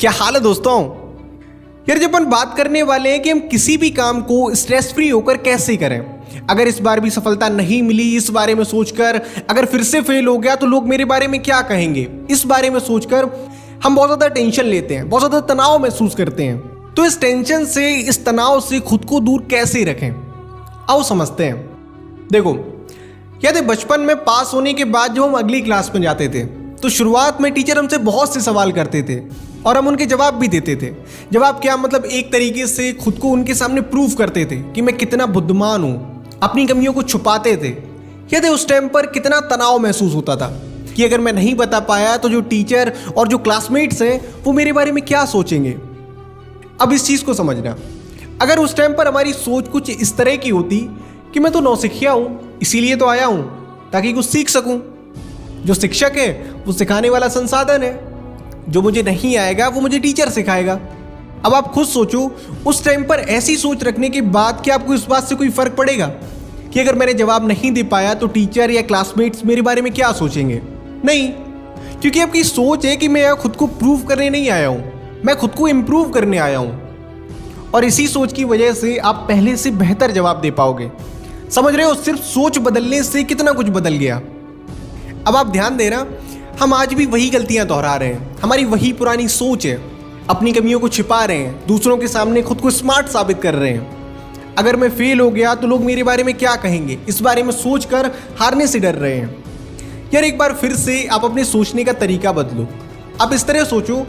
क्या हाल है दोस्तों। यार जब अपन बात करने वाले हैं कि हम किसी भी काम को स्ट्रेस फ्री होकर कैसे करें, अगर इस बार भी सफलता नहीं मिली इस बारे में सोचकर, अगर फिर से फेल हो गया तो लोग मेरे बारे में क्या कहेंगे, इस बारे में सोचकर हम बहुत ज़्यादा टेंशन लेते हैं, बहुत ज़्यादा तनाव महसूस करते हैं। तो इस टेंशन से, इस तनाव से खुद को दूर कैसे रखें, आओ समझते हैं। देखो, याद है बचपन में पास होने के बाद जब हम अगली क्लास में जाते थे तो शुरुआत में टीचर हमसे बहुत से सवाल करते थे और हम उनके जवाब भी देते थे। जवाब क्या मतलब, एक तरीके से खुद को उनके सामने प्रूव करते थे कि मैं कितना बुद्धिमान हूँ, अपनी कमियों को छुपाते थे। याद है उस टाइम पर कितना तनाव महसूस होता था कि अगर मैं नहीं बता पाया तो जो टीचर और जो क्लासमेट्स हैं वो मेरे बारे में क्या सोचेंगे। अब इस चीज़ को समझना, अगर उस टाइम पर हमारी सोच कुछ इस तरह की होती कि मैं तो नौसिखिया हूँ, इसीलिए तो आया हूँ ताकि कुछ सीख सकूँ। जो शिक्षक है वो सिखाने वाला संसाधन है, जो मुझे नहीं आएगा वो मुझे टीचर सिखाएगा। अब आप खुद सोचो, उस टाइम पर ऐसी सोच रखने के बाद क्या आपको इस बात से कोई फर्क पड़ेगा कि अगर मैंने जवाब नहीं दे पाया तो टीचर या क्लासमेट्स मेरे बारे में क्या सोचेंगे? नहीं, क्योंकि आपकी सोच है कि मैं यहाँ खुद को प्रूव करने नहीं आया हूँ, मैं खुद को इम्प्रूव करने आया हूँ। और इसी सोच की वजह से आप पहले से बेहतर जवाब दे पाओगे। समझ रहे हो, सिर्फ सोच बदलने से कितना कुछ बदल गया। अब आप ध्यान देना, हम आज भी वही गलतियां दोहरा रहे हैं, हमारी वही पुरानी सोच है, अपनी कमियों को छिपा रहे हैं, दूसरों के सामने खुद को स्मार्ट साबित कर रहे हैं। अगर मैं फेल हो गया तो लोग मेरे बारे में क्या कहेंगे, इस बारे में सोचकर हारने से डर रहे हैं। यार एक बार फिर से आप अपने सोचने का तरीका बदलो। आप इस तरह सोचो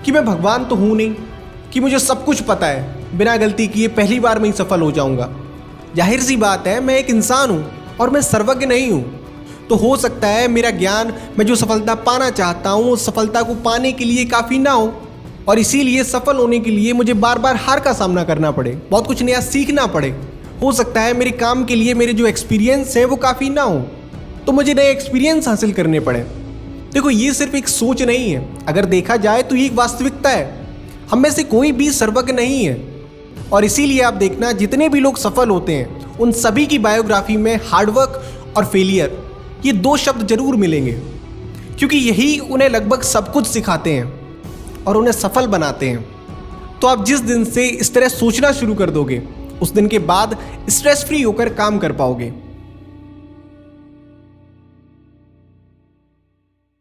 कि मैं भगवान तो हूँ नहीं कि मुझे सब कुछ पता है, बिना गलती किए पहली बार में ही सफल हो जाऊँगा। जाहिर सी बात है, मैं एक इंसान हूँ और मैं सर्वज्ञ नहीं हूँ। तो हो सकता है मेरा ज्ञान, मैं जो सफलता पाना चाहता हूँ उस सफलता को पाने के लिए काफ़ी ना हो, और इसीलिए सफल होने के लिए मुझे बार बार हार का सामना करना पड़े, बहुत कुछ नया सीखना पड़े। हो सकता है मेरे काम के लिए मेरे जो एक्सपीरियंस है वो काफ़ी ना हो, तो मुझे नए एक्सपीरियंस हासिल करने पड़े। देखो, ये सिर्फ एक सोच नहीं है, अगर देखा जाए तो ये एक वास्तविकता है। हम में से कोई भी सर्वज्ञ नहीं है, और इसीलिए आप देखना जितने भी लोग सफल होते हैं उन सभी की बायोग्राफी में हार्डवर्क और फेलियर, ये दो शब्द जरूर मिलेंगे, क्योंकि यही उन्हें लगभग सब कुछ सिखाते हैं और उन्हें सफल बनाते हैं। तो आप जिस दिन से इस तरह सोचना शुरू कर दोगे उस दिन के बाद स्ट्रेस फ्री होकर काम कर पाओगे।